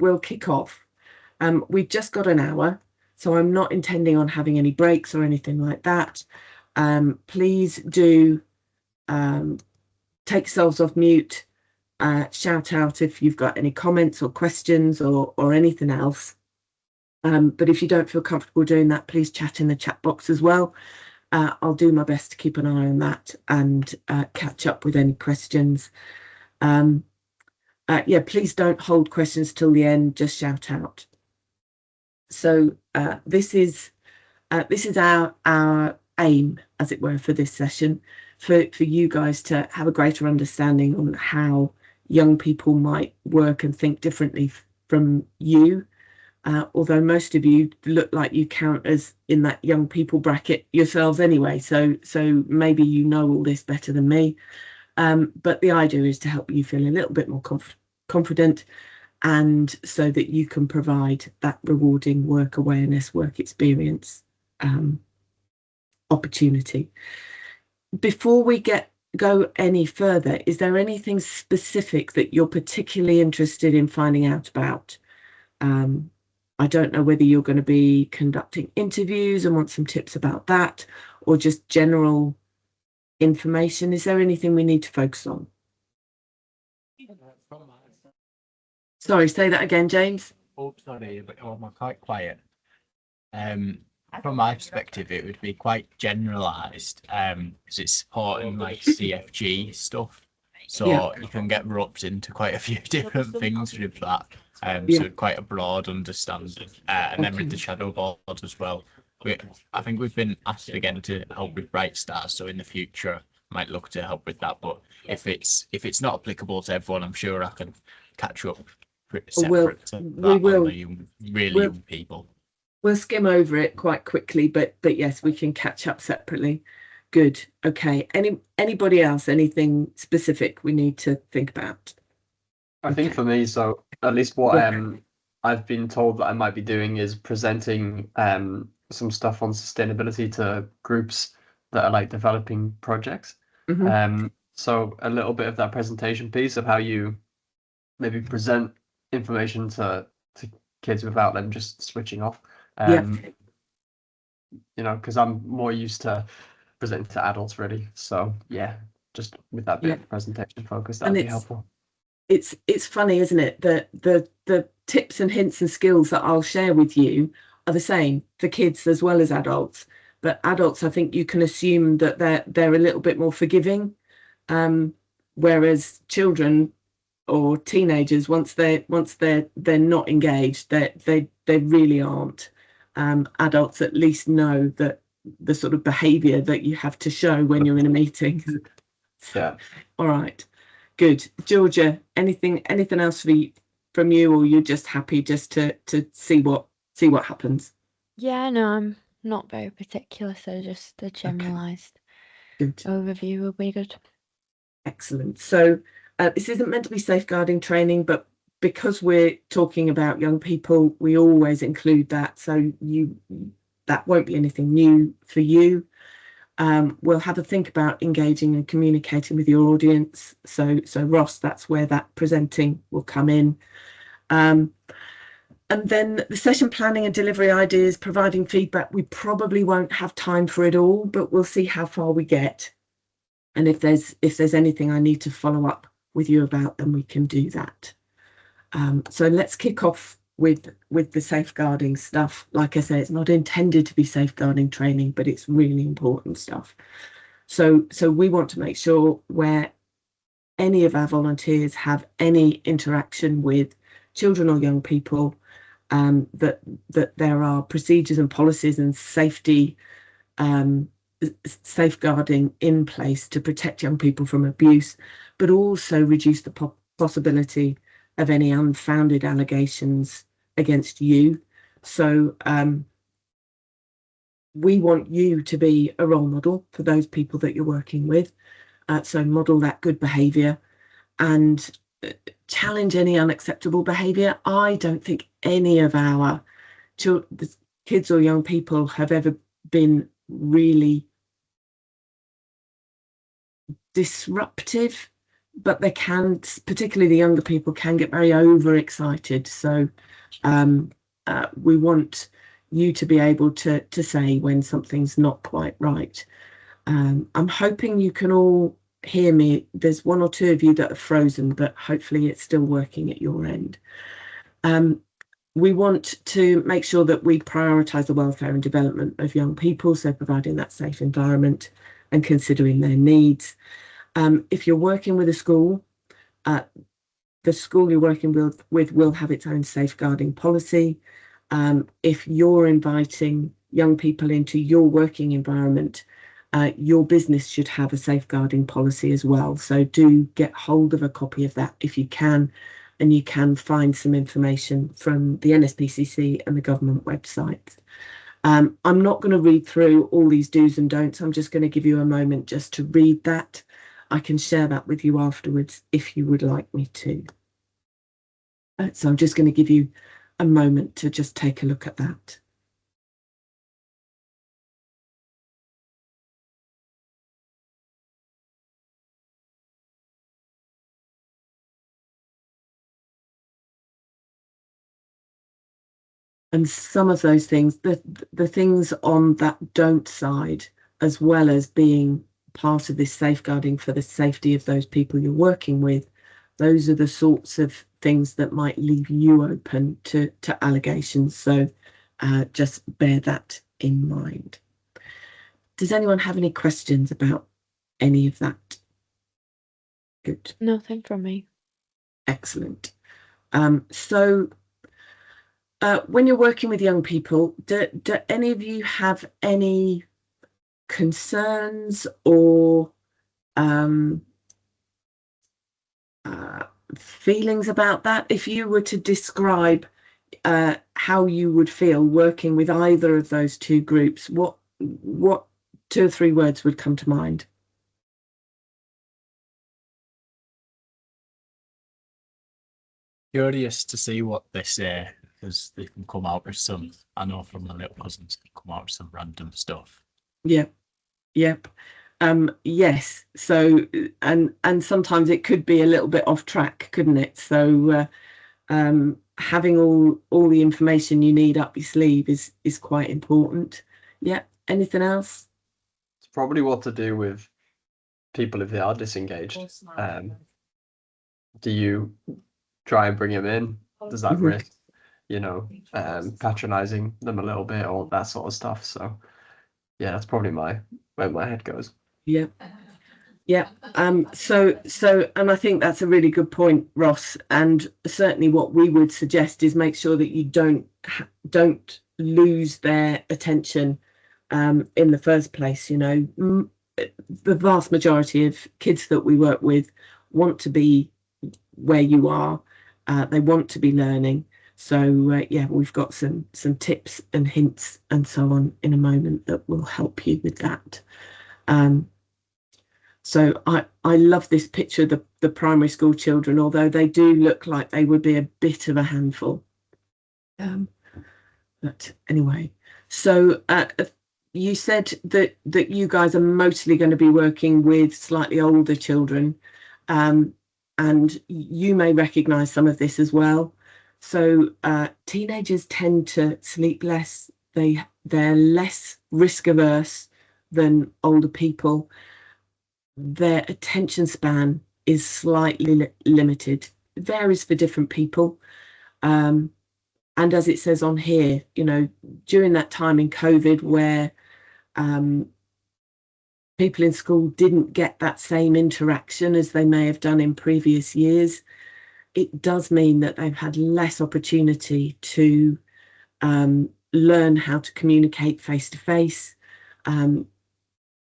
we'll kick off. We've just got an hour, so I'm not intending on having any breaks or anything like that. Please do take yourselves off mute, shout out if you've got any comments or questions or anything else. But if you don't feel comfortable doing that, please chat in the chat box as well. I'll do my best to keep an eye on that and catch up with any questions. Yeah, please don't hold questions till the end, just shout out. So this is our aim, as it were, for this session, for you guys to have a greater understanding on how young people might work and think differently from you. Although most of you look like you count as in that young people bracket yourselves anyway, so maybe you know all this better than me. But the idea is to help you feel a little bit more confident, and so that you can provide that rewarding work awareness, work experience opportunity. Before we go any further, is there anything specific that you're particularly interested in finding out about? I don't know whether you're going to be conducting interviews and want some tips about that, or just general information. Is there anything we need to focus on? Sorry, say that again, James. Oh, sorry, but I'm quite quiet. From my perspective, it would be quite generalised, because it's supporting like CFG stuff. So you can get roped into quite a few different things with that. So quite a broad understanding. And then with the shadow board as well. I think we've been asked again to help with Bright Stars, so in the future I might look to help with that. But if it's not applicable to everyone, I'm sure I can catch up separate to that on the young people. We'll skim over it quite quickly, but yes, we can catch up separately. Good. Okay. Anybody else? Anything specific we need to think about? I think for me, so at least what I've been told that I might be doing is presenting some stuff on sustainability to groups that are like developing projects. So a little bit of that presentation piece of how you maybe present information to kids without them just switching off. You know, because I'm more used to presenting to adults really. So yeah, just with that bit of presentation focus, that would be helpful. It's funny, isn't it, that the tips and hints and skills that I'll share with you are the same for kids as well as adults. But adults, I think you can assume that they're a little bit more forgiving, whereas children or teenagers, once they're not engaged, they really aren't. Adults at least know that the sort of behaviour that you have to show when you're in a meeting. Yeah. All right. Good. Georgia, anything else from you, or you're just happy just to see what happens? Yeah, no, I'm not very particular, so just a generalised overview will be good. Excellent. So this isn't meant to be safeguarding training, but because we're talking about young people, we always include that. So that won't be anything new for you. We'll have a think about engaging and communicating with your audience. So Ross, that's where that presenting will come in. And then the session planning and delivery ideas, providing feedback. We probably won't have time for it all, but we'll see how far we get. And if there's anything I need to follow up with you about, then we can do that. So let's kick off with the safeguarding stuff. Like I say, it's not intended to be safeguarding training, but it's really important stuff. So we want to make sure where any of our volunteers have any interaction with children or young people, that there are procedures and policies and safety safeguarding in place to protect young people from abuse, but also reduce the possibility of any unfounded allegations against you. So we want you to be a role model for those people that you're working with. So model that good behaviour and challenge any unacceptable behaviour. I don't think any of our kids or young people have ever been really disruptive but they can, particularly the younger people, can get very overexcited. So we want you to be able to say when something's not quite right. I'm hoping you can all hear me. There's one or two of you that are frozen, but hopefully it's still working at your end. We want to make sure that we prioritise the welfare and development of young people, so providing that safe environment and considering their needs. If you're working with a school, the school you're working with will have its own safeguarding policy. If you're inviting young people into your working environment, your business should have a safeguarding policy as well. So do get hold of a copy of that if you can, and you can find some information from the NSPCC and the government website. I'm not going to read through all these do's and don'ts. I'm just going to give you a moment just to read that. I can share that with you afterwards if you would like me to. So I'm just going to give you a moment to just take a look at that. And some of those things, the things on that don't side, as well as being part of this safeguarding for the safety of those people you're working with, those are the sorts of things that might leave you open to allegations. So just bear that in mind. Does anyone have any questions about any of that? Good. Nothing from me. Excellent. So when you're working with young people, do any of you have any concerns or feelings about that? If you were to describe how you would feel working with either of those two groups, what 2 or 3 words would come to mind? Curious to see what they say, because they can come out with some, I know from my little cousins, they come out with some random stuff. Yep. Yes. So and sometimes it could be a little bit off track, couldn't it? So having all the information you need up your sleeve is quite important. Yeah. Anything else? It's probably what to do with people if they are disengaged. Do you try and bring them in? Does that risk, patronizing them a little bit or that sort of stuff? So yeah, that's probably where my head goes. Yeah. So and I think that's a really good point, Ross. And certainly what we would suggest is make sure that you don't lose their attention in the first place. The vast majority of kids that we work with want to be where you are. They want to be learning. So yeah, we've got some tips and hints and so on in a moment that will help you with that. So I love this picture of the primary school children, although they do look like they would be a bit of a handful. But anyway, so you said that you guys are mostly going to be working with slightly older children, and you may recognise some of this as well. So teenagers tend to sleep less. They're less risk averse than older people. Their attention span is slightly limited. It varies for different people. And as it says on here, during that time in COVID where people in school didn't get that same interaction as they may have done in previous years, it does mean that they've had less opportunity to learn how to communicate face to face,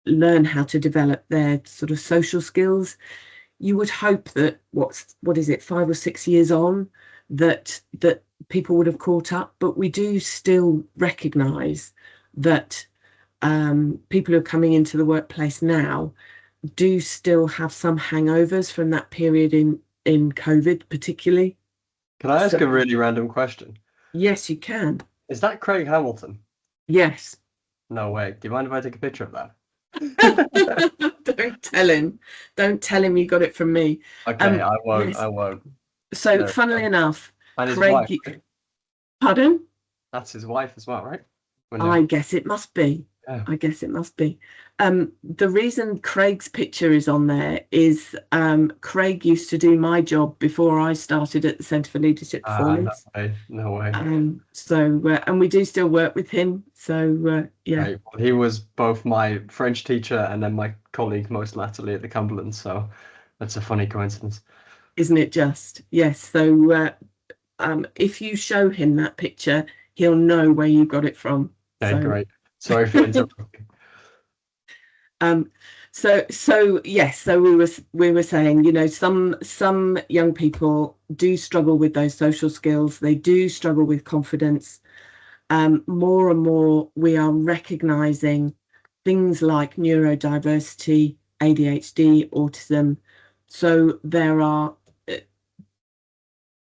learn how to develop their sort of social skills. You would hope that what is it, 5 or 6 years on, that people would have caught up, but we do still recognise that people who are coming into the workplace now do still have some hangovers from that period in COVID, particularly. Can I ask a really random question? Yes, you can. Is that Craig Hamilton? Yes. No way. Do you mind if I take a picture of that? Don't tell him. Don't tell him you got it from me. Okay, I won't. Yes. I won't. So, No. funnily enough, And his Craig, wife. pardon? That's his wife as well, right? Or I no? guess it must be. Yeah. I guess it must be. The reason Craig's picture is on there is Craig used to do my job before I started at the Centre for Leadership No Performance. way. No way. And we do still work with him. So, yeah. Right. Well, he was both my French teacher and then my colleague most latterly at the Cumberland. So that's a funny coincidence. Isn't it just? Yes. So if you show him that picture, he'll know where you got it from. Okay, So, great. Sorry for interrupting. so yes, so we were saying, you know, some young people do struggle with those social skills. They do struggle with confidence. More and more, we are recognizing things like neurodiversity, ADHD, autism. So there are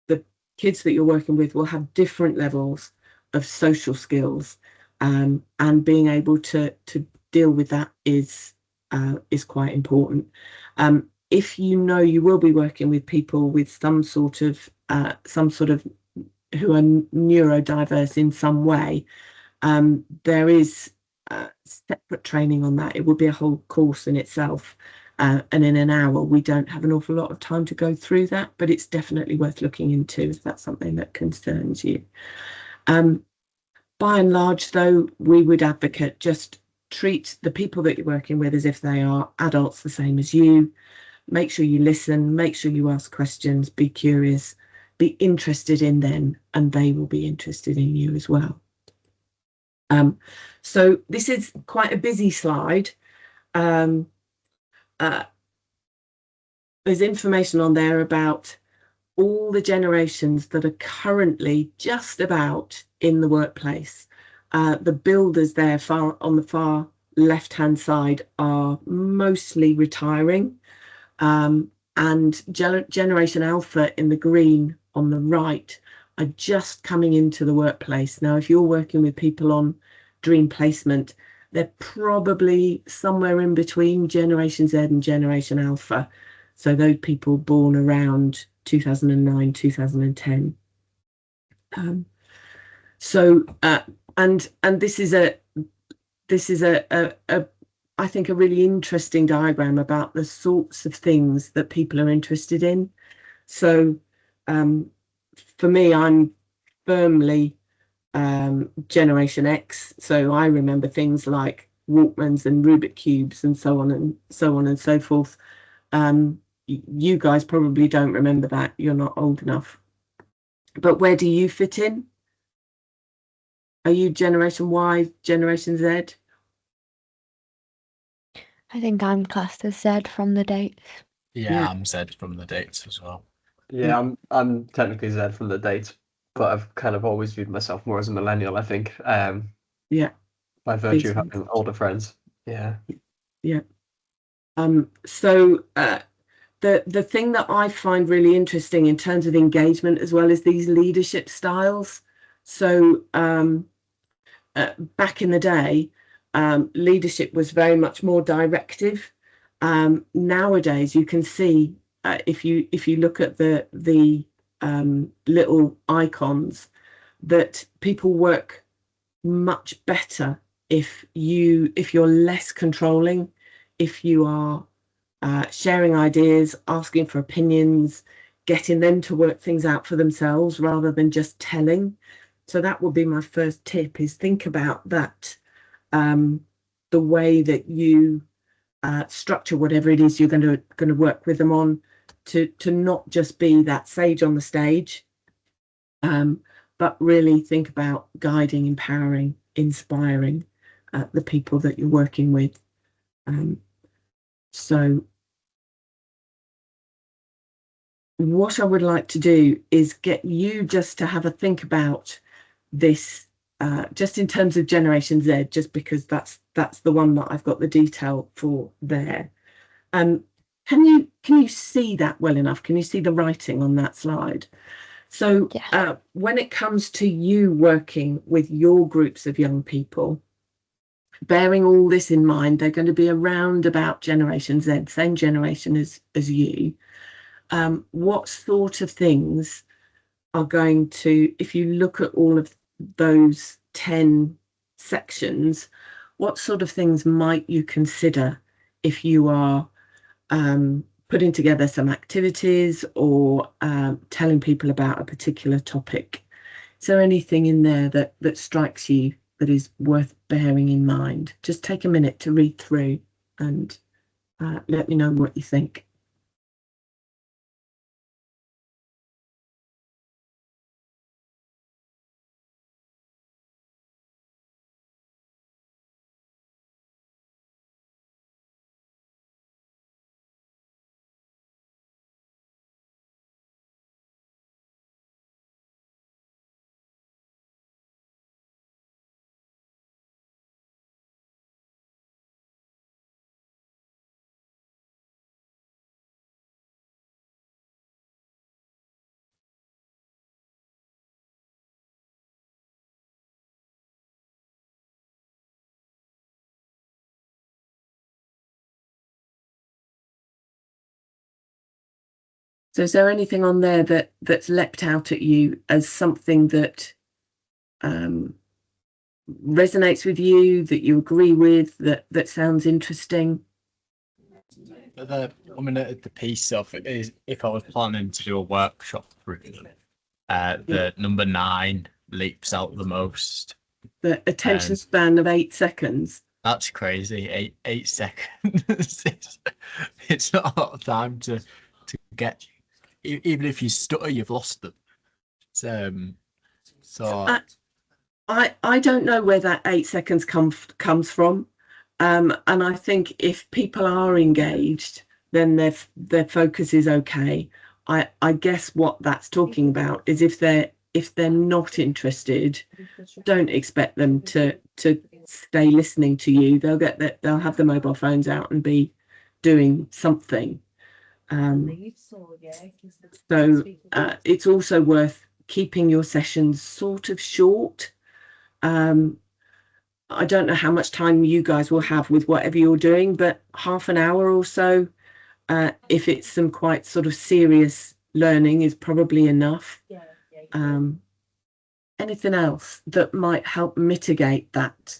the kids that you're working with will have different levels of social skills, and being able to deal with that is quite important. If you know you will be working with people with some sort of who are neurodiverse in some way, there is separate training on that. It will be a whole course in itself. And in an hour, we don't have an awful lot of time to go through that, but it's definitely worth looking into if that's something that concerns you. By and large, though, we would advocate just treat the people that you're working with as if they are adults the same as you. Make sure you listen, make sure you ask questions, be curious, be interested in them, and they will be interested in you as well. So this is quite a busy slide. There's information on there about all the generations that are currently just about in the workplace. The builders there on the far left-hand side are mostly retiring, and Generation Alpha in the green on the right are just coming into the workplace. Now, if you're working with people on dream placement, they're probably somewhere in between Generation Z and Generation Alpha. So those people born around 2009, 2010. And this is a I think a really interesting diagram about the sorts of things that people are interested in. So for me, I'm firmly Generation X. So I remember things like Walkmans and Rubik cubes and so on and so forth. You guys probably don't remember that. You're not old enough. But where do you fit in? Are you Generation Y, Generation Z? I think I'm classed as Z from the dates. Yeah, I'm Z from the dates as well. Yeah, I'm technically Z from the date, but I've kind of always viewed myself more as a millennial, I think. Yeah. By virtue of having older friends. Yeah. Yeah. So the thing that I find really interesting in terms of engagement as well is these leadership styles. So back in the day, leadership was very much more directive. Nowadays, you can see if you look at the little icons that people work much better if you're less controlling, if you are sharing ideas, asking for opinions, getting them to work things out for themselves rather than just telling. So that would be my first tip, is think about that, the way that you structure whatever it is you're going to work with them on, to not just be that sage on the stage, but really think about guiding, empowering, inspiring the people that you're working with. So what I would like to do is get you just to have a think about this, just in terms of Generation Z, just because that's the one that I've got the detail for there. Can you see that well enough? Can you see the writing on that slide? So Yeah. When it comes to you working with your groups of young people, bearing all this in mind, they're going to be around about Generation Z, same generation as you. What sort of things are going to, if you look at all of those 10 sections, what sort of things might you consider if you are putting together some activities or telling people about a particular topic? Is there anything in there that strikes you that is worth bearing in mind? Just take a minute to read through and let me know what you think. So is there anything on there that's leapt out at you as something that resonates with you, that you agree with, that sounds interesting? The piece of it is, if I was planning to do a workshop through the number 9 leaps out the most. The attention span of 8 seconds. That's crazy. 8 seconds. It's not a lot of time to get. Even if you stutter, you've lost them. So I don't know where that 8 seconds comes from, and I think if people are engaged, then their focus is okay. I guess what that's talking about is if they're not interested, don't expect them to stay listening to you. They'll have the mobile phones out and be doing something. So it's also worth keeping your sessions sort of short. I don't know how much time you guys will have with whatever you're doing, but half an hour or so, if it's some quite sort of serious learning, is probably enough. Anything else that might help mitigate that?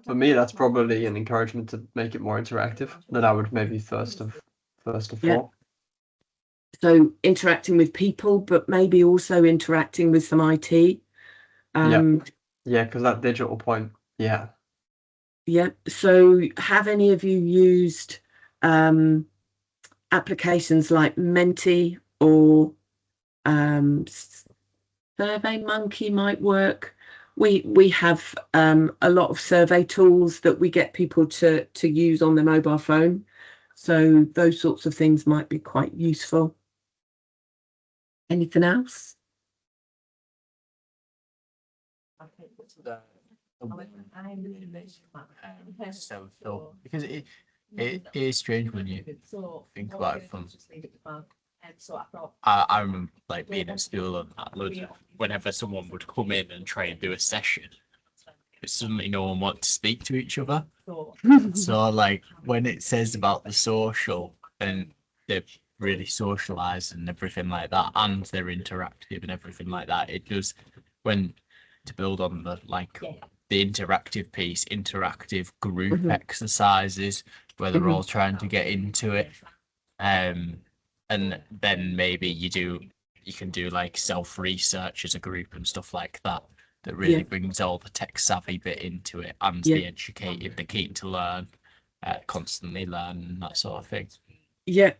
For me, that's probably an encouragement to make it more interactive than I would maybe first have thought. So interacting with people, but maybe also interacting with some IT. Yeah, because that digital point. Yeah. So have any of you used applications like Menti or SurveyMonkey might work? We have a lot of survey tools that we get people to use on their mobile phone. So those sorts of things might be quite useful. Anything else? Because it is strange when you think about it from. I remember like being at school and whenever someone would come in and try and do a session, suddenly no one wanted to speak to each other. So like when it says about the social and they're really socialized and everything like that, and they're interactive and everything like that, it does to build on the interactive piece, interactive group exercises where they're all trying to get into it. And then maybe you can do like self-research as a group and stuff like that really brings all the tech savvy bit into it, and the educated, the keen to learn, constantly learn, and that sort of thing. Yeah,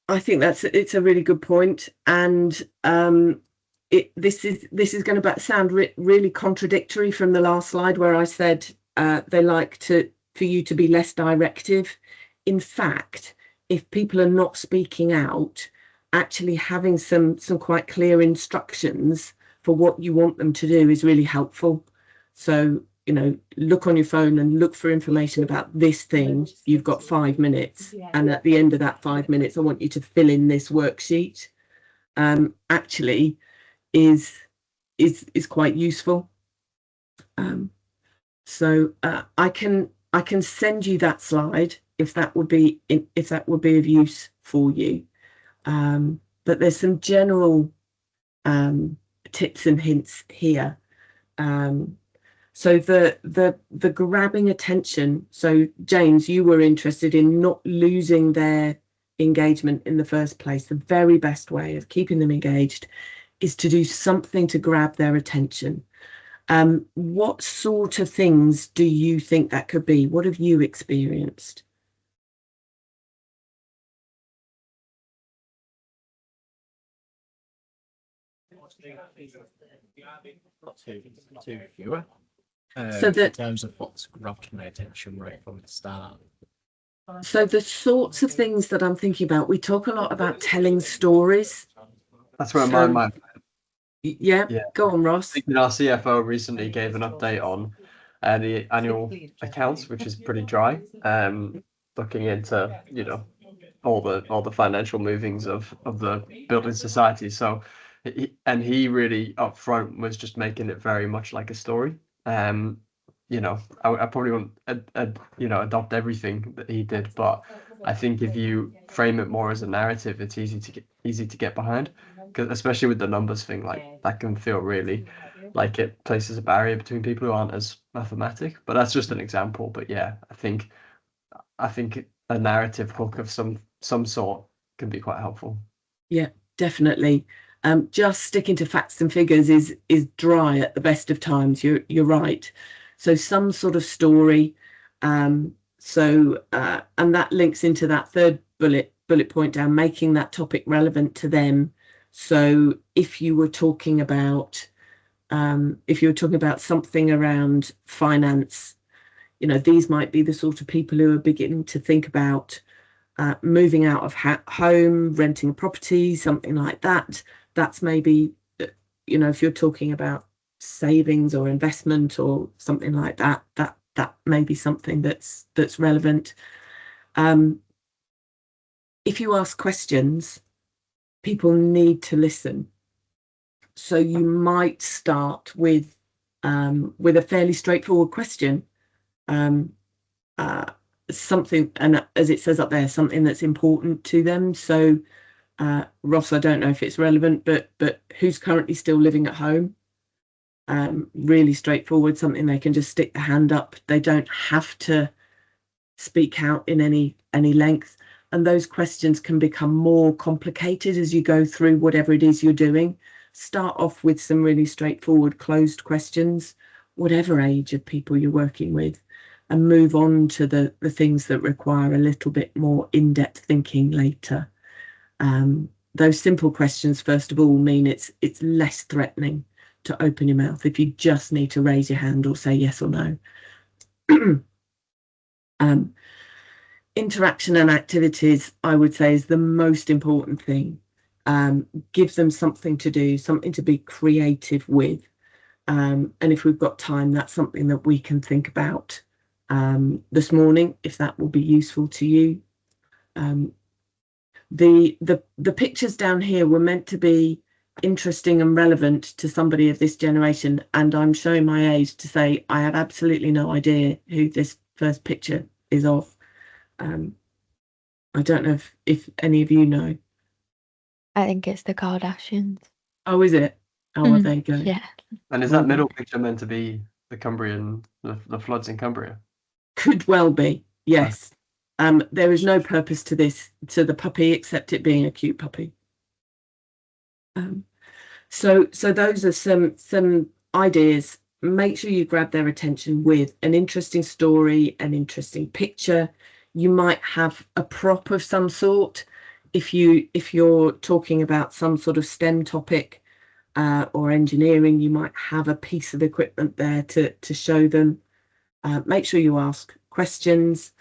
I think it's a really good point. And this is going to sound really contradictory from the last slide where I said they like for you to be less directive. In fact, if people are not speaking out, actually having some quite clear instructions for what you want them to do is really helpful. So, look on your phone and look for information about this thing. You've got 5 minutes, and at the end of that 5 minutes, I want you to fill in this worksheet. Actually, is quite useful. So I can send you that slide if that would be of use for you. But there's some general tips and hints here. So the grabbing attention. So James, you were interested in not losing their engagement in the first place. The very best way of keeping them engaged is to do something to grab their attention. What sort of things do you think that could be? What have you experienced? Too fewer. So that, in terms of what's grabbed my attention right from the start. So the sorts of things that I'm thinking about, we talk a lot about telling stories. That's where So- my Yeah, go on, Ross. our CFO recently gave an update on the annual accounts, which is pretty dry. Looking into all the financial movings of the building society. So, he really upfront was just making it very much like a story. I probably won't adopt everything that he did, but I think if you frame it more as a narrative, it's easy to get behind. Because especially with the numbers thing, like that can feel really like it places a barrier between people who aren't as mathematic. But that's just an example. But yeah, I think a narrative hook of some sort can be quite helpful. Yeah, definitely. Just sticking to facts and figures is dry at the best of times. You're right. So some sort of story. And that links into that third bullet point down, making that topic relevant to them. So if you were talking about something around finance, these might be the sort of people who are beginning to think about moving out of home, renting a property, something like that. That's maybe, if you're talking about savings or investment or something like that, that may be something that's relevant. If you ask questions, people need to listen. So you might start with a fairly straightforward question. Something, and as it says up there, something that's important to them. So Ross, I don't know if it's relevant, but who's currently still living at home? Really straightforward, something they can just stick the hand up. They don't have to speak out in any length. And those questions can become more complicated as you go through whatever it is you're doing. Start off with some really straightforward closed questions, whatever age of people you're working with, and move on to the things that require a little bit more in-depth thinking later. Those simple questions, first of all, mean it's less threatening to open your mouth if you just need to raise your hand or say yes or no. Interaction and activities, I would say, is the most important thing. Give them something to do, something to be creative with. And if we've got time, that's something that we can think about this morning, if that will be useful to you. The pictures down here were meant to be interesting and relevant to somebody of this generation, and I'm showing my age to say I have absolutely no idea who this first picture is of. I don't know if any of you know. I think it's the Kardashians. Oh, is it? Oh, well, there you go. Yeah. And is that middle picture meant to be the Cumbrian, the floods in Cumbria? Could well be, yes. There is no purpose to the puppy, except it being a cute puppy. So those are some ideas. Make sure you grab their attention with an interesting story, an interesting picture. You might have a prop of some sort. If you're talking about some sort of STEM topic or engineering, you might have a piece of equipment there to show them. Make sure you ask questions,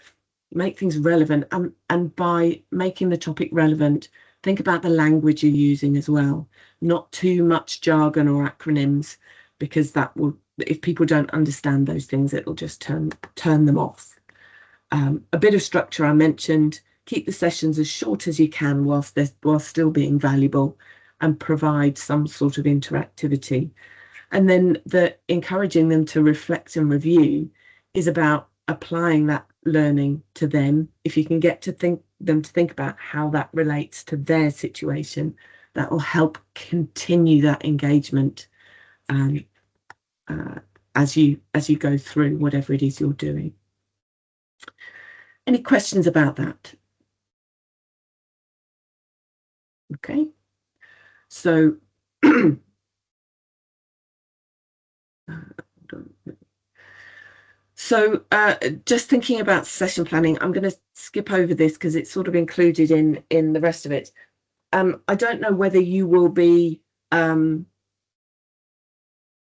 make things relevant, and by making the topic relevant, think about the language you're using as well. Not too much jargon or acronyms, because that will, if people don't understand those things, it'll just turn them off. A bit of structure I mentioned. Keep the sessions as short as you can whilst still being valuable, and provide some sort of interactivity. And then encouraging them to reflect and review is about applying that learning to them. If you can get to think about how that relates to their situation, that will help continue that engagement as you go through whatever it is you're doing. Any questions about that? Okay, so just thinking about session planning, I'm going to skip over this because it's sort of included in the rest of it. I don't know whether you will be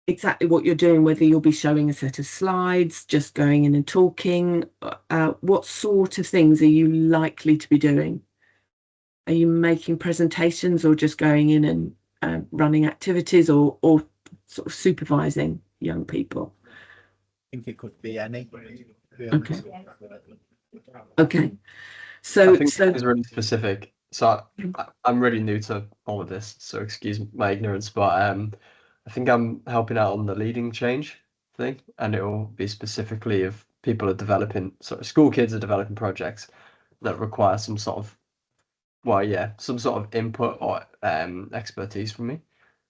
exactly what you're doing, whether you'll be showing a set of slides, just going in and talking. What sort of things are you likely to be doing? Are you making presentations or just going in and running activities or sort of supervising young people? I think it could be any. Okay. Okay. So I think it's really specific. So I'm really new to all of this, so excuse my ignorance, but I think I'm helping out on the leading change thing, and it will be specifically if people are developing, sort of school kids are developing projects that require some sort of, well, yeah, some sort of input or expertise from me.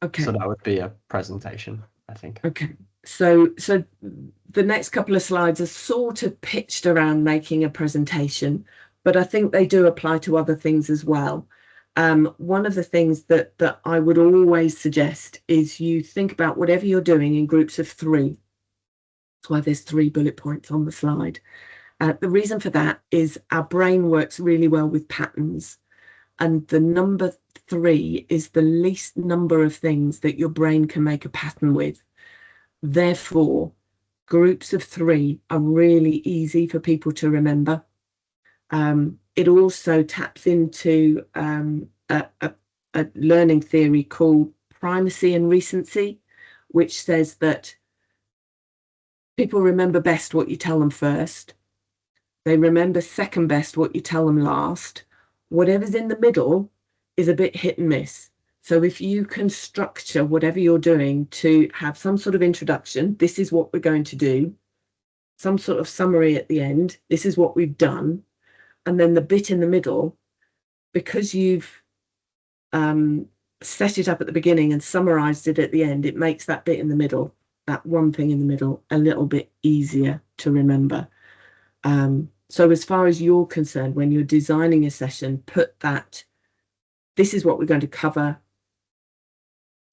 okay. So that would be a presentation, I think. Okay. So the next couple of slides are sort of pitched around making a presentation, but I think they do apply to other things as well. One of the things that I would always suggest is you think about whatever you're doing in groups of 3. That's why there's 3 bullet points on the slide. The reason for that is our brain works really well with patterns, and the number 3 is the least number of things that your brain can make a pattern with. Therefore, groups of 3 are really easy for people to remember. It also taps into a learning theory called primacy and recency, which says that people remember best what you tell them first. They remember second best what you tell them last. Whatever's in the middle is a bit hit and miss. So if you can structure whatever you're doing to have some sort of introduction, this is what we're going to do, some sort of summary at the end, this is what we've done, and then the bit in the middle, because you've set it up at the beginning and summarized it at the end, it makes that bit in the middle, that one thing in the middle, a little bit easier to remember. So as far as you're concerned, when you're designing a session, put that, this is what we're going to cover,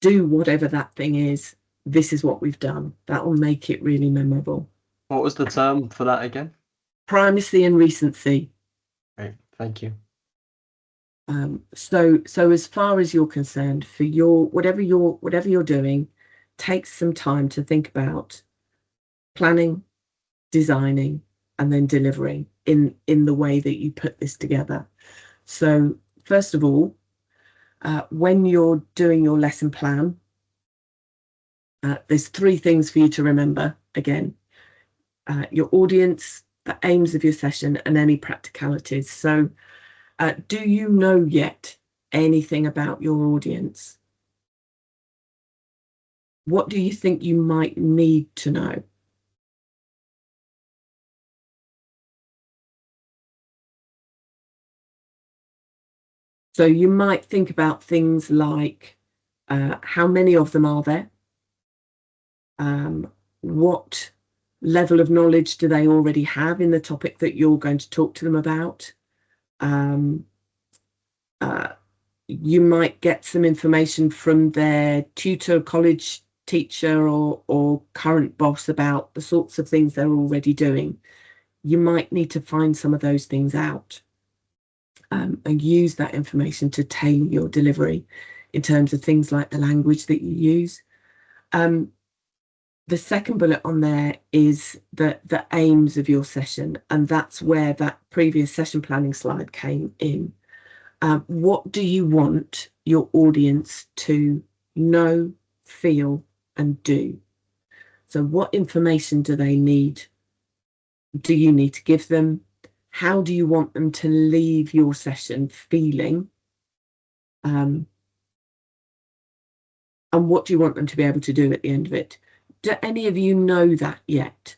do whatever that thing is, this is what we've done. That will make it really memorable. What was the term for that again? Primacy and recency. Great, thank you. So as far as you're concerned, for your whatever you're doing, take some time to think about planning, designing, and then delivering in the way that you put this together. So first of all, when you're doing your lesson plan, there's 3 things for you to remember. Again, your audience, the aims of your session, and any practicalities. So do you know yet anything about your audience? What do you think you might need to know? So you might think about things like how many of them are there? What level of knowledge do they already have in the topic that you're going to talk to them about? You might get some information from their tutor, college teacher, or current boss about the sorts of things they're already doing. You might need to find some of those things out and use that information to tailor your delivery in terms of things like the language that you use. The second bullet on there is the aims of your session, and that's where that previous session planning slide came in. What do you want your audience to know, feel, and do? So what information do they need? Do you need to give them? How do you want them to leave your session feeling? And what do you want them to be able to do at the end of it? Do any of you know that yet?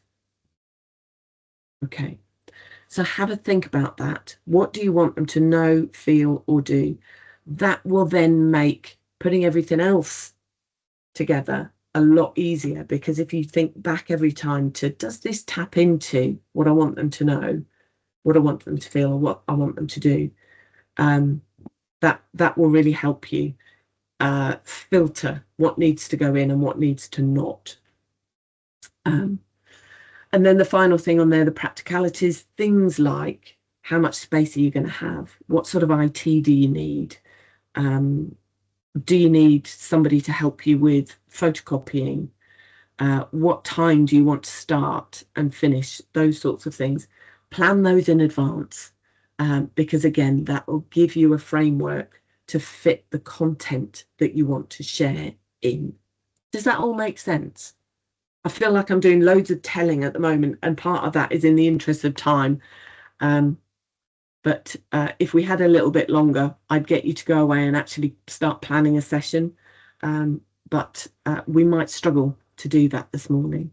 Okay, so have a think about that. What do you want them to know, feel, or do? That will then make putting everything else together a lot easier, because if you think back every time to, does this tap into what I want them to know, what I want them to feel, or what I want them to do, that will really help you filter what needs to go in and what needs to not. And then the final thing on there, the practicalities, things like how much space are you going to have? What sort of IT do you need? Do you need somebody to help you with photocopying? What time do you want to start and finish? Those sorts of things. Plan those in advance, because again, that will give you a framework to fit the content that you want to share in. Does that all make sense? I feel like I'm doing loads of telling at the moment, and part of that is in the interest of time. But if we had a little bit longer, I'd get you to go away and actually start planning a session. But we might struggle to do that this morning.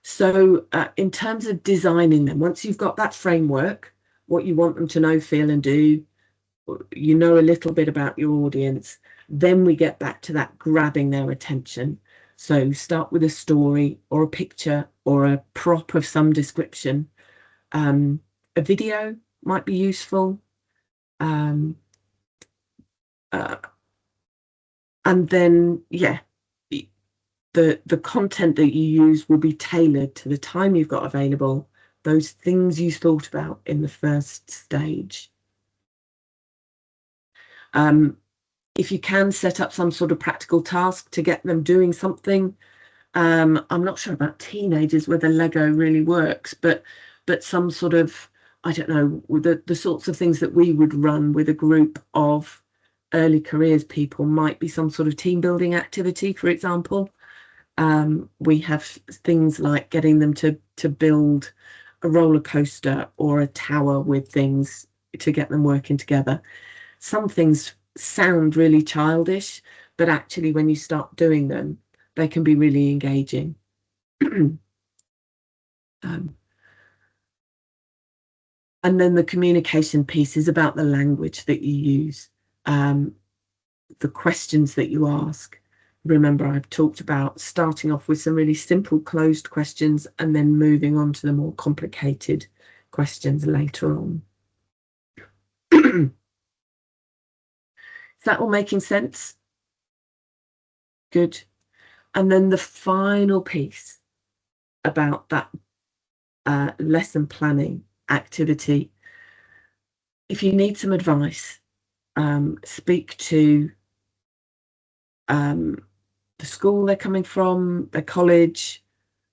So in terms of designing them, once you've got that framework, what you want them to know, feel, and do, you know a little bit about your audience, then we get back to that grabbing their attention. So start with a story or a picture or a prop of some description. A video might be useful. And then, yeah, the content that you use will be tailored to the time you've got available, those things you thought about in the first stage. If you can set up some sort of practical task to get them doing something, I'm not sure about teenagers whether Lego really works, but some sort of, I don't know, the sorts of things that we would run with a group of early careers people might be some sort of team building activity, for example. We have things like getting them to build a roller coaster or a tower with things to get them working together. Some things sound really childish, but actually when you start doing them, they can be really engaging. And then the communication piece is about the language that you use, the questions that you ask. Remember, I've talked about starting off with some really simple closed questions and then moving on to the more complicated questions later on. Is that all making sense? Good. And then the final piece about that lesson planning activity. If you need some advice, speak to the school they're coming from, their college,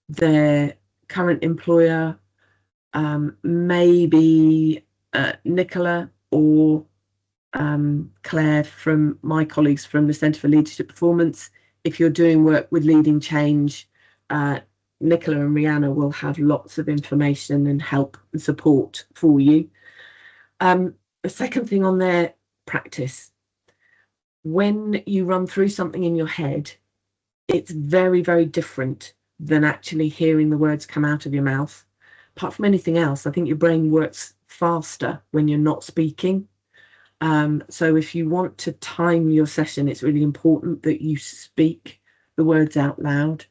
their current employer, maybe Nicola or Claire from my colleagues from the Centre for Leadership Performance. If you're doing work with Leading Change, Nicola and Rihanna will have lots of information and help and support for you. The second thing on their practice, when you run through something in your head, it's very, very different than actually hearing the words come out of your mouth. Apart from anything else, I think your brain works faster when you're not speaking. So if you want to time your session, it's really important that you speak the words out loud.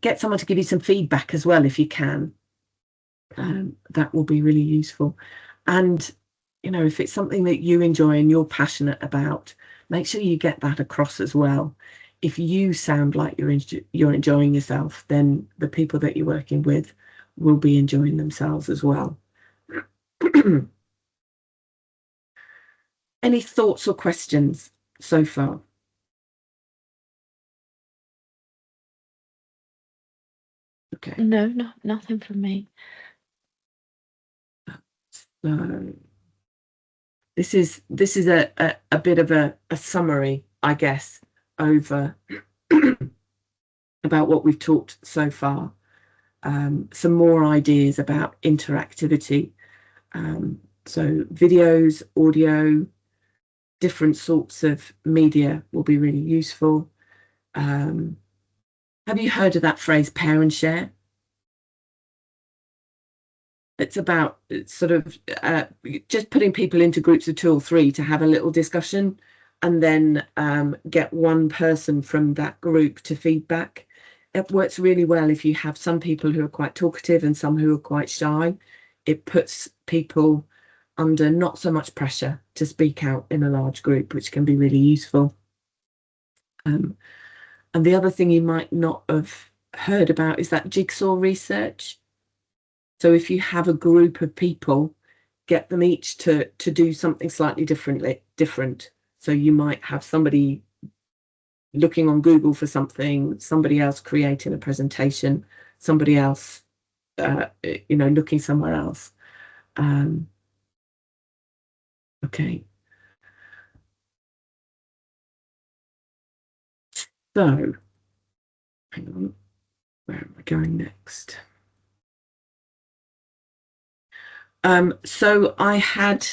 Get someone to give you some feedback as well if you can. That will be really useful. And, you know, if it's something that you enjoy and you're passionate about, make sure you get that across as well. If you sound like you're enjoying yourself, then the people that you're working with will be enjoying themselves as well. Any thoughts or questions so far? Okay. No, nothing from me. So this is a bit of a summary, I guess, over about what we've talked so far. Some more ideas about interactivity. So videos, audio, different sorts of media will be really useful. Have you heard of that phrase, pair and share? It's about sort of just putting people into groups of 2 or 3 to have a little discussion, and then get one person from that group to feedback. It works really well if you have some people who are quite talkative and some who are quite shy. It puts people under not so much pressure to speak out in a large group, which can be really useful. And the other thing you might not have heard about is that jigsaw research. So if you have a group of people, get them each to do something slightly different. So you might have somebody looking on Google for something, somebody else creating a presentation, somebody else, looking somewhere else. Okay. So, hang on, where am I going next? So I had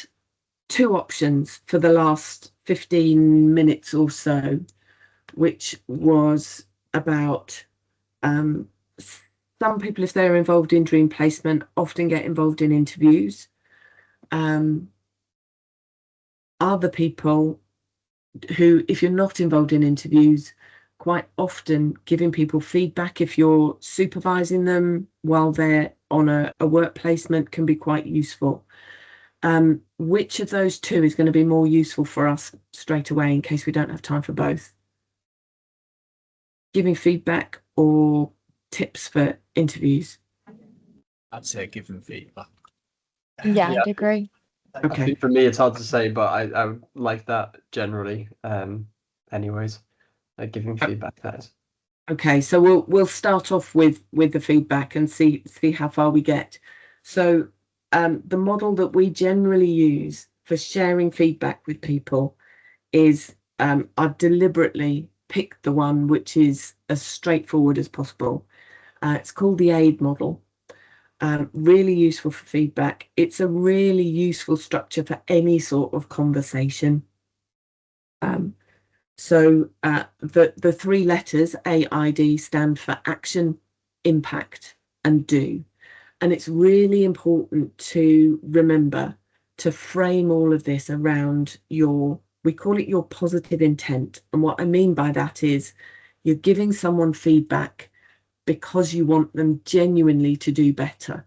2 options for the last 15 minutes or so, which was about some people, if they're involved in dream placement, often get involved in interviews. Other people who, if you're not involved in interviews, quite often giving people feedback if you're supervising them while they're on a work placement can be quite useful. Which of those 2 is going to be more useful for us straight away in case we don't have time for both? Giving feedback or tips for interviews? I'd say give them feedback. Yeah, I'd agree. I think for me it's hard to say, but I would like that generally. Anyways, like giving feedback, that is. Okay, so we'll start off with the feedback and see how far we get. So the model that we generally use for sharing feedback with people is I've deliberately picked the one which is as straightforward as possible. It's called the AID model. Really useful for feedback. It's a really useful structure for any sort of conversation. So the 3 letters AID stand for action, impact, and do. And it's really important to remember to frame all of this around we call it your positive intent. And what I mean by that is you're giving someone feedback because you want them genuinely to do better.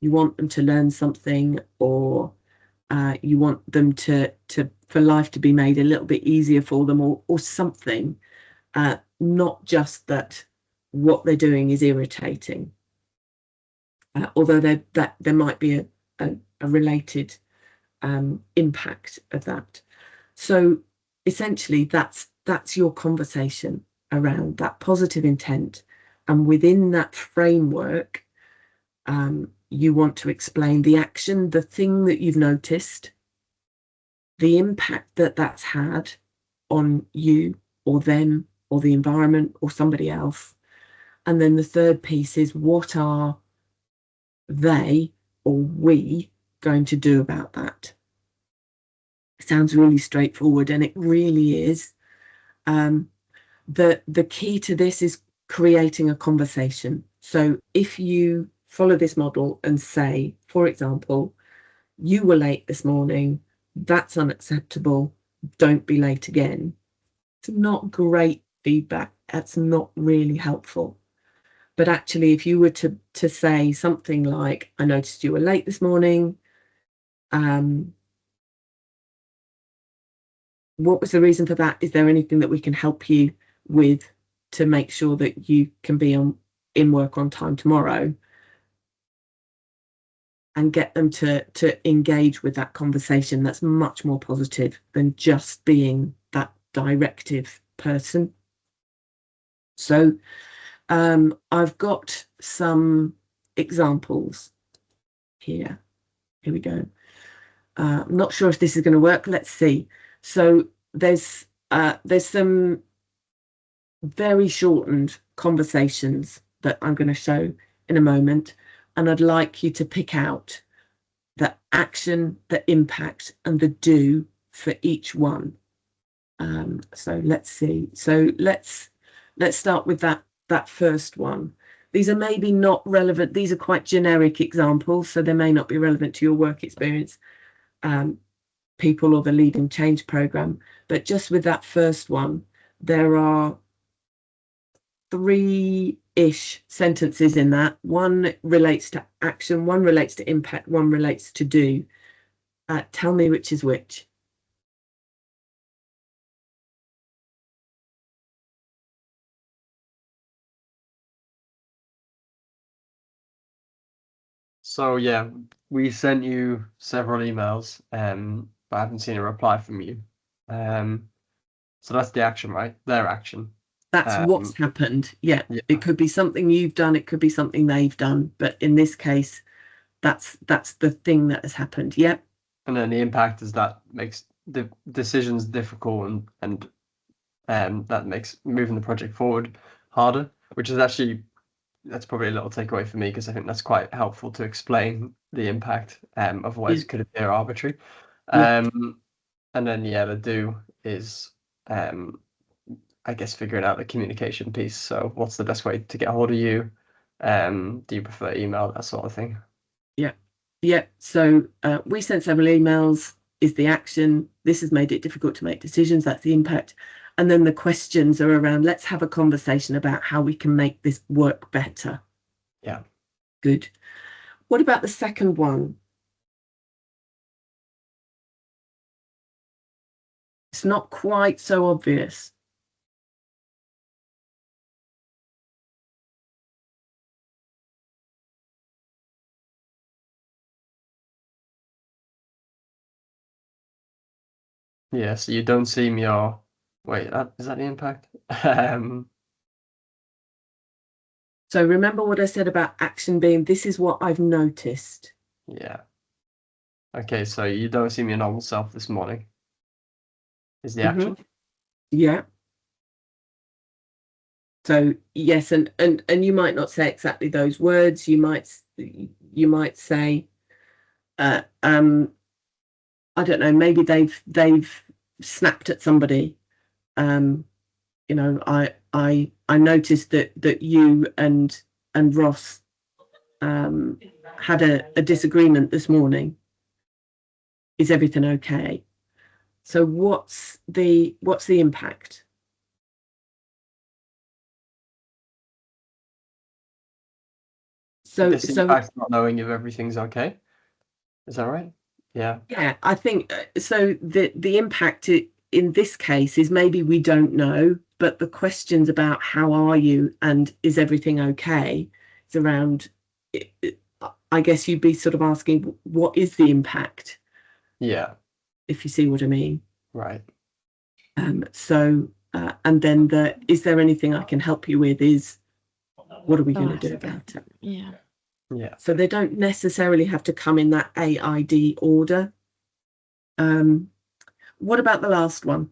You want them to learn something, or you want them for life to be made a little bit easier for them, or something, not just that what they're doing is irritating. Although there might be a related impact of that. So essentially, that's your conversation around that positive intent, and within that framework, you want to explain the action, the thing that you've noticed, the impact that that's had on you or them or the environment or somebody else. And then the third piece is, what are they or we going to do about that? It sounds really straightforward, and it really is. The key to this is creating a conversation. So if you follow this model and say, for example, you were late this morning, that's unacceptable, don't be late again. It's not great feedback. That's not really helpful. But actually, if you were to say something like, I noticed you were late this morning, what was the reason for that? Is there anything that we can help you with to make sure that you can be in work on time tomorrow? And get them to engage with that conversation. That's much more positive than just being that directive person. So I've got some examples here. Here we go. I'm not sure if this is going to work. Let's see. So there's some very shortened conversations that I'm going to show in a moment, and I'd like you to pick out the action, the impact, and the do for each one. So let's see. So let's start with that that first one. These are maybe not relevant. These are quite generic examples, so they may not be relevant to your work experience, people, or the Leading Change program. But just with that first one, there are 3-ish sentences in that. One relates to action, one relates to impact, one relates to do. Tell me which is which. So yeah, we sent you several emails, but I haven't seen a reply from you. So that's the action, right? Their action. That's what's happened. Yeah, it could be something you've done, it could be something they've done, but in this case, that's the thing that has happened. Yep. And then the impact is that makes the decisions difficult, and that makes moving the project forward harder, which is actually, that's probably a little takeaway for me, because I think that's quite helpful to explain the impact. Otherwise it could appear arbitrary. And then the do is I guess figuring out the communication piece. So what's the best way to get a hold of you? Do you prefer email, that sort of thing? Yeah. So we sent several emails is the action. This has made it difficult to make decisions. That's the impact. And then the questions are around, let's have a conversation about how we can make this work better. Yeah. Good. What about the second one? It's not quite so obvious. Yeah, so you don't seem your... Wait, is that the impact? So remember what I said about action being, this is what I've noticed. Yeah. Okay, so you don't seem your normal self this morning. Is the action? Yeah. So yes, and you might not say exactly those words. You might say, I don't know, maybe they've snapped at somebody. You know, I noticed that you and Ross had a disagreement this morning. Is everything okay? So what's the impact? So This impact's not knowing if everything's okay. Is that right? Yeah. Yeah, I think so. The impact in this case is maybe we don't know, but the questions about how are you and is everything okay is around. I guess you'd be sort of asking, what is the impact? Yeah. If you see what I mean. Right. So and then is there anything I can help you with? Is what are we going to do about it? Yeah. Yeah. So they don't necessarily have to come in that AID order. What about the last one?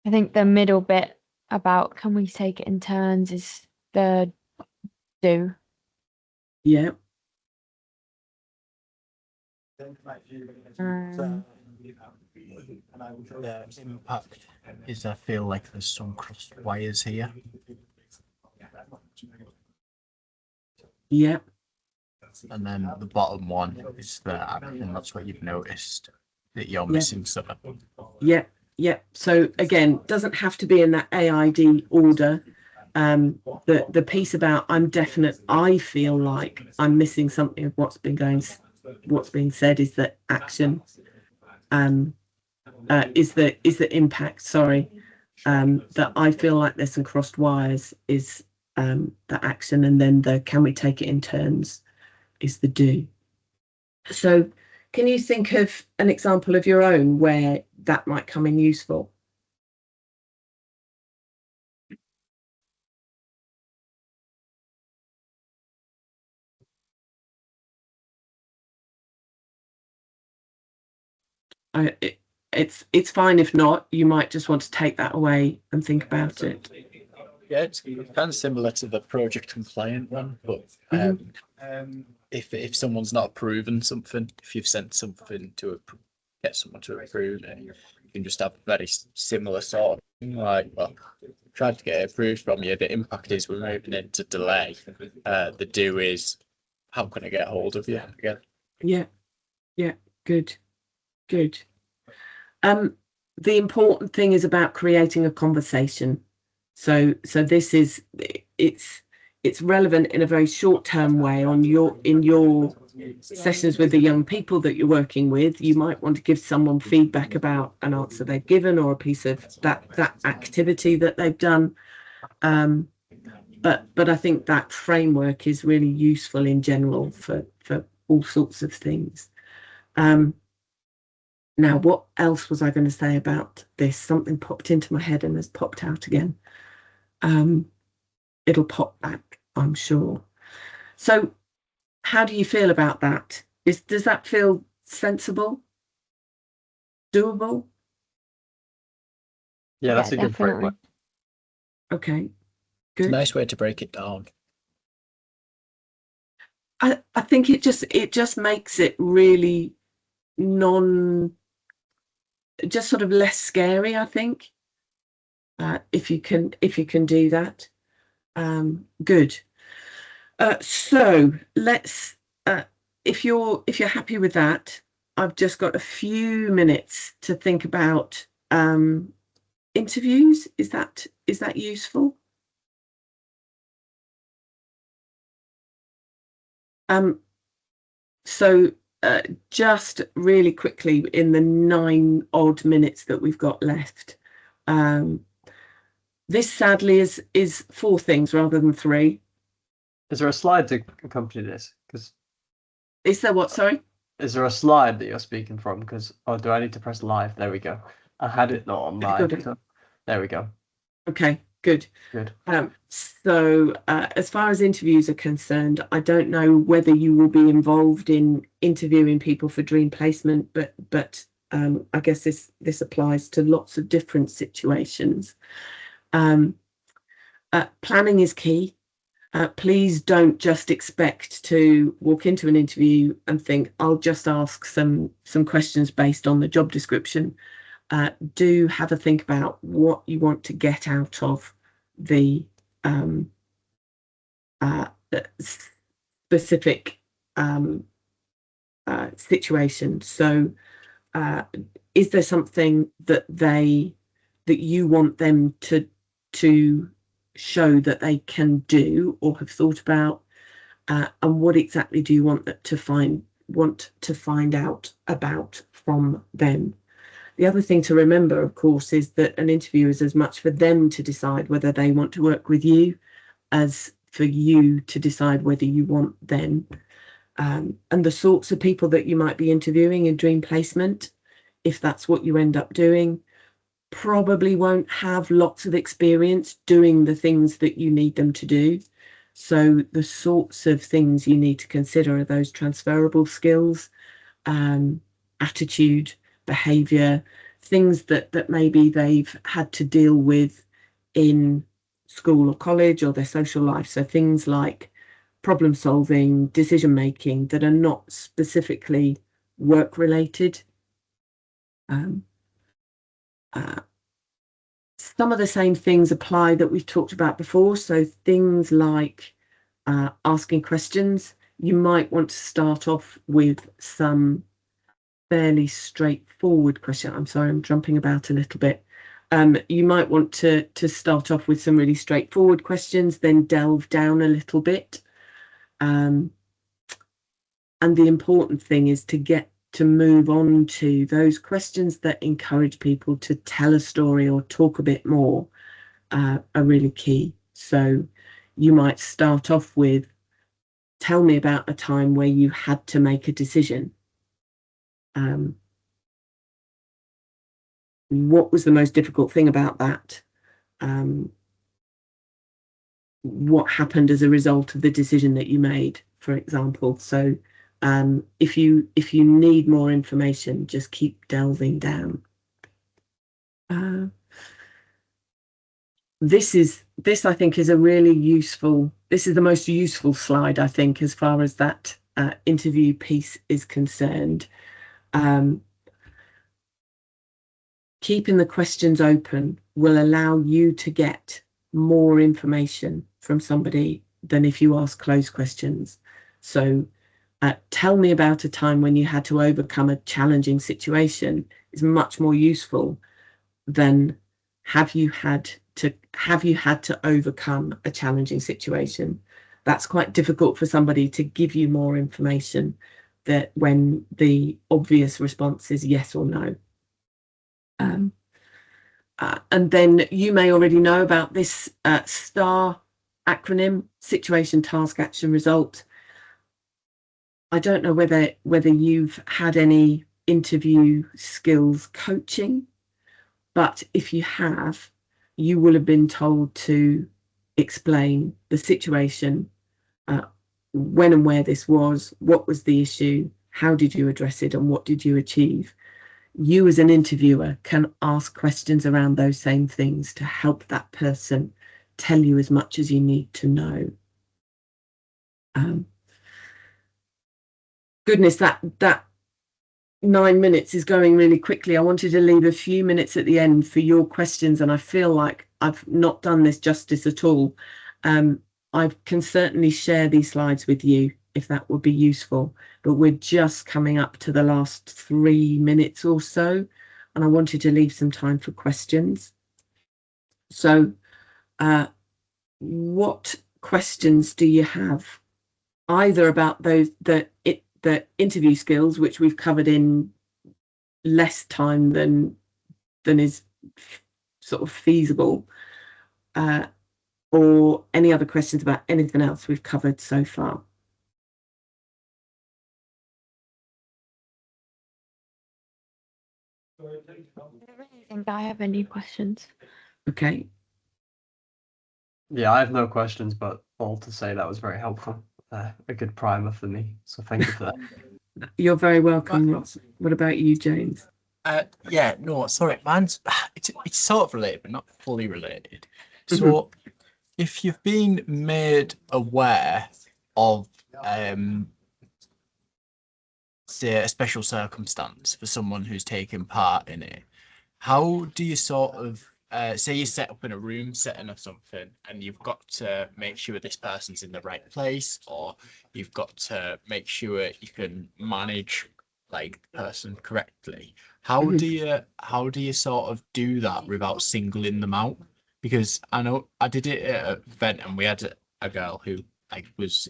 I think the middle bit about can we take it in turns is the do. Yeah. The impact is I feel like there's some crossed wires here. Yeah. And then the bottom one is the action. That's what you've noticed, that you're missing something. Yeah. Yeah. So again, doesn't have to be in that AID order. The piece about I feel like I'm missing something of what's being said is the action. Is the impact, sorry. That I feel like there's some crossed wires is the action, and then the can we take it in turns is the do. So can you think of an example of your own where that might come in useful? It's fine if not. You might just want to take that away and think about it. Yeah, it's kind of similar to the project and client one, but if someone's not proven something, if you've sent something to get someone to approve it, you can just have very similar sort of thing, like, well, tried to get it approved from you. The impact is we're moving into delay. The do is, how can I get hold of you again? Yeah, good. The important thing is about creating a conversation. So this is, it's relevant in a very short-term way in your sessions with the young people that you're working with. You might want to give someone feedback about an answer they've given or a piece of that activity that they've done. But I think that framework is really useful in general for all sorts of things. Now, what else was I going to say about this? Something popped into my head and has popped out again. It'll pop back, I'm sure. So how do you feel about that? Does that feel sensible? Doable? Yeah, that's a good definitely. framework. Okay, It's a good. nice way to break it down. I think it just makes it really just sort of less scary, I think. If you can do that. Good. So let's if you're happy with that, I've just got a few minutes to think about interviews. Is that useful? So just really quickly, in the 9 odd minutes that we've got left, this sadly is 4 things rather than 3. Is there a slide to accompany this? Because is there what? Sorry. Is there a slide that you're speaking from? Because do I need to press live? There we go. I had it not on live. So there we go. Okay, good. Good. So as far as interviews are concerned, I don't know whether you will be involved in interviewing people for dream placement, but I guess this applies to lots of different situations. Planning is key. Please don't just expect to walk into an interview and think, I'll just ask some questions based on the job description. Do have a think about what you want to get out of the specific situation. So is there something that you want them to show that they can do or have thought about, and what exactly do you want to find out about from them? The other thing to remember, of course, is that an interview is as much for them to decide whether they want to work with you as for you to decide whether you want them. And the sorts of people that you might be interviewing in dream placement, if that's what you end up doing, probably won't have lots of experience doing the things that you need them to do. So the sorts of things you need to consider are those transferable skills, attitude, behavior, things that maybe they've had to deal with in school or college or their social life. So things like problem solving, decision making that are not specifically work related. Some of the same things apply that we've talked about before. So things like asking questions. You might want to start off with some fairly straightforward question. I'm sorry, I'm jumping about a little bit. You might want to start off with some really straightforward questions, then delve down a little bit. And the important thing is to move on to those questions that encourage people to tell a story or talk a bit more, are really key. So you might start off with, tell me about a time where you had to make a decision. What was the most difficult thing about that? What happened as a result of the decision that you made, for example? So if you need more information, just keep delving down. This I think is a really useful this is the most useful slide, I think, as far as that interview piece is concerned. Keeping the questions open will allow you to get more information from somebody than if you ask closed questions. So tell me about a time when you had to overcome a challenging situation is much more useful than have you had to overcome a challenging situation. That's quite difficult for somebody to give you more information that when the obvious response is yes or no. And then you may already know about this STAR acronym: situation, task, action, result. I don't know whether you've had any interview skills coaching, but if you have, you will have been told to explain the situation, when and where this was, what was the issue, how did you address it, and what did you achieve. You as an interviewer can ask questions around those same things to help that person tell you as much as you need to know. Goodness, that 9 minutes is going really quickly. I wanted to leave a few minutes at the end for your questions, and I feel like I've not done this justice at all. I can certainly share these slides with you if that would be useful, but we're just coming up to the last 3 minutes or so, and I wanted to leave some time for questions. So what questions do you have, either about those the interview skills, which we've covered in less time than is sort of feasible, or any other questions about anything else we've covered so far? I don't really think I have any questions. Okay. Yeah, I have no questions, but all to say that was very helpful. A good primer for me. So thank you for that. You're very welcome, Ross. What about you, James? Yeah, no, sorry, mine's it's sort of related, but not fully related. So, if you've been made aware of say a special circumstance for someone who's taken part in it, how do you sort of say you set up in a room setting or something, and you've got to make sure this person's in the right place, or you've got to make sure you can manage like the person correctly. How do you sort of do that without singling them out? Because I know I did it at an event, and we had a girl who like was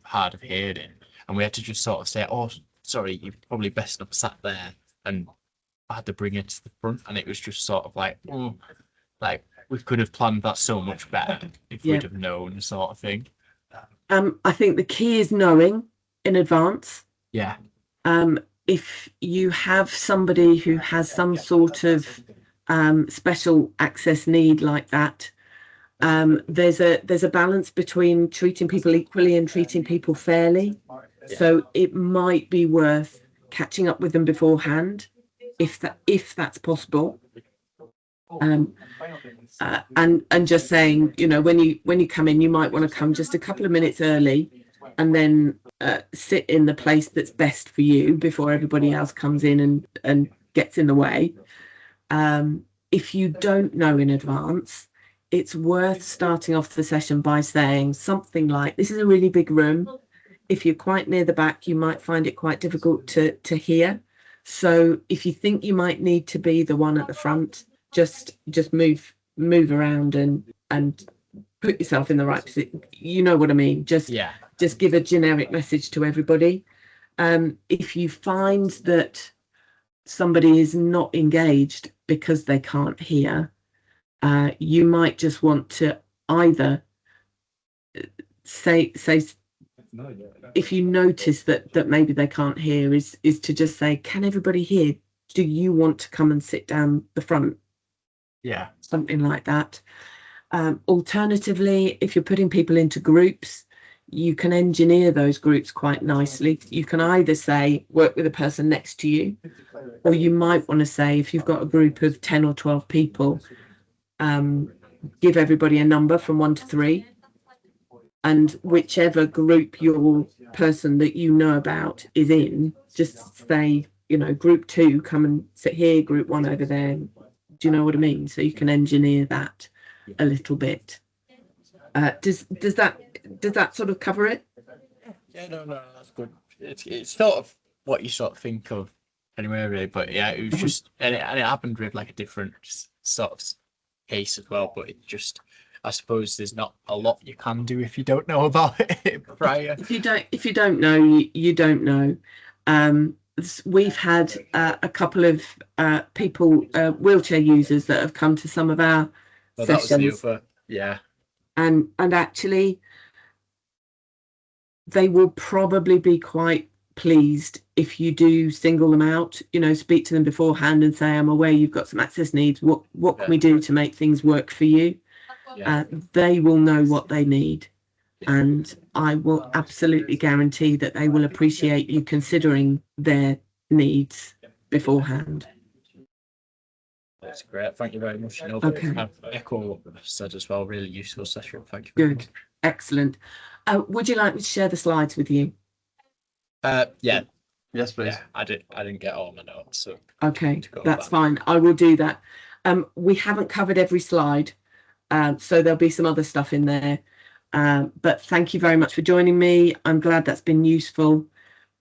hard of hearing, and we had to just sort of say, "Oh, sorry, you're probably best not sat there," and I had to bring it to the front, and it was just sort of like, oh, like we could have planned that so much better if we'd have known, sort of thing. I think the key is knowing in advance. Yeah. If you have somebody who has some sort of special access need like that, there's a balance between treating people equally and treating people fairly. Yeah. So it might be worth catching up with them beforehand, if that's possible. And just saying, you know, when you come in, you might want to come just a couple of minutes early, and then sit in the place that's best for you before everybody else comes in and gets in the way. If you don't know in advance, it's worth starting off the session by saying something like, "This is a really big room. If you're quite near the back, you might find it quite difficult to hear. So if you think you might need to be the one at the front, just move around and put yourself in the right position." You know what I mean? Just give a generic message to everybody. If you find that somebody is not engaged because they can't hear, you might just want to either say if you notice that maybe they can't hear, is to just say, "Can everybody hear? Do you want to come and sit down the front?" Yeah, something like that. Alternatively, if you're putting people into groups, you can engineer those groups quite nicely. You can either say, work with a person next to you, or you might want to say, if you've got a group of 10 or 12 people, give everybody a number from 1 to 3, and whichever group your person that you know about is in, just say, you know, group 2, come and sit here, group 1 over there. Do you know what I mean? So you can engineer that a little bit. Does that sort of cover it? Yeah, no, that's good. It's sort of what you sort of think of anyway, really. But yeah, it was just, and it happened with like a different sort of case as well. But it just, I suppose there's not a lot you can do if you don't know about it prior. If you don't know, you don't know. We've had a couple of people, wheelchair users, that have come to some of our sessions. That was the other, yeah. And actually, they will probably be quite pleased if you do single them out, you know, speak to them beforehand and say, I'm aware you've got some access needs. What can we do to make things work for you? Yeah. They will know what they need. And I will absolutely guarantee that they will appreciate you considering their needs beforehand. That's great. Thank you very much. Okay. Echo what I've said as well. Really useful session. Thank you. Good. Excellent. Would you like me to share the slides with you? Yeah. Yes, please. Yeah, I didn't get all my notes. So okay, that's fine. I will do that. We haven't covered every slide, so there'll be some other stuff in there. But thank you very much for joining me. I'm glad that's been useful.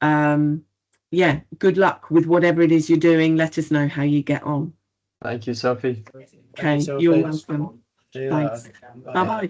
Yeah, good luck with whatever it is you're doing. Let us know how you get on. Thank you, Sophie. Okay, you're welcome. Thanks. Bye-bye.